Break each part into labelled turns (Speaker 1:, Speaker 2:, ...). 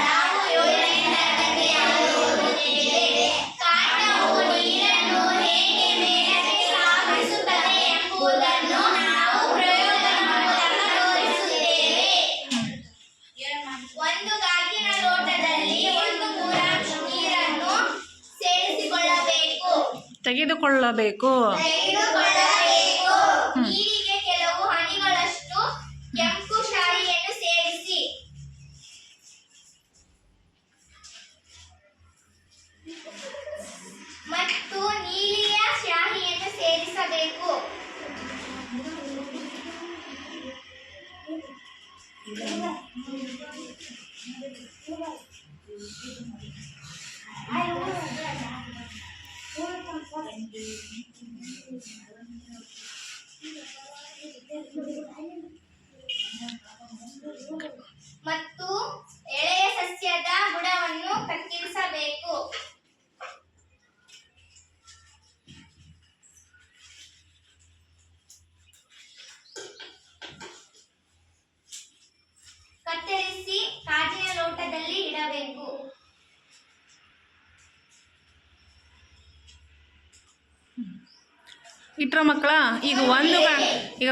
Speaker 1: ನಾವು 7ನೇ ತರಗತಿಯಲ್ಲಿ ಓದುತ್ತಿದ್ದೇವೆ. ಕಾಂಡವು ನೀರನ್ನು ಹೇಗೆ ಮೇಲಕ್ಕೆ ಸಾಗಿಸುತ್ತದೆ ಎಂಬುದನ್ನು ನಾವು ಪ್ರಯೋಗದ ಮೂಲಕ ತೋರಿಸುತ್ತೇವೆ. ಒಂದು ಗಾಜಿನ ಲೋಟದಲ್ಲಿ 1/3 ನೀರನ್ನು
Speaker 2: ತೆಗೆದುಕೊಳ್ಳಬೇಕು.
Speaker 1: ನೀರಿಗೆ ಕೆಲವು ಹನಿಗಳಷ್ಟು ಕೆಂಪು ಶಾಯಿಯನ್ನು ಸೇರಿಸಿ ಮತ್ತು ನೀಲಿಯ ಶಾಯಿಯನ್ನು ಸೇರಿಸಬೇಕು. ಮತ್ತು ಎಳೆಯ ಸಸ್ಯದ ಬುಡವನ್ನು ಕತ್ತರಿಸಬೇಕು. ಕತ್ತರಿಸಿ ಗಾಜಿನ ಲೋಟದಲ್ಲಿ ಇಡಬೇಕು.
Speaker 2: ಇಟ್ರ ಮಕ್ಕಳ, ಈಗ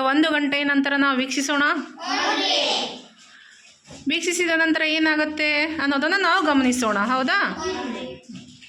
Speaker 2: 1 ಗಂಟೆ ನಂತರ ನಾವು ವೀಕ್ಷಿಸೋಣ. ವೀಕ್ಷಿಸಿದ ನಂತರ ಏನಾಗುತ್ತೆ ಅನ್ನೋದನ್ನು ನಾವು ಗಮನಿಸೋಣ. ಹೌದಾ?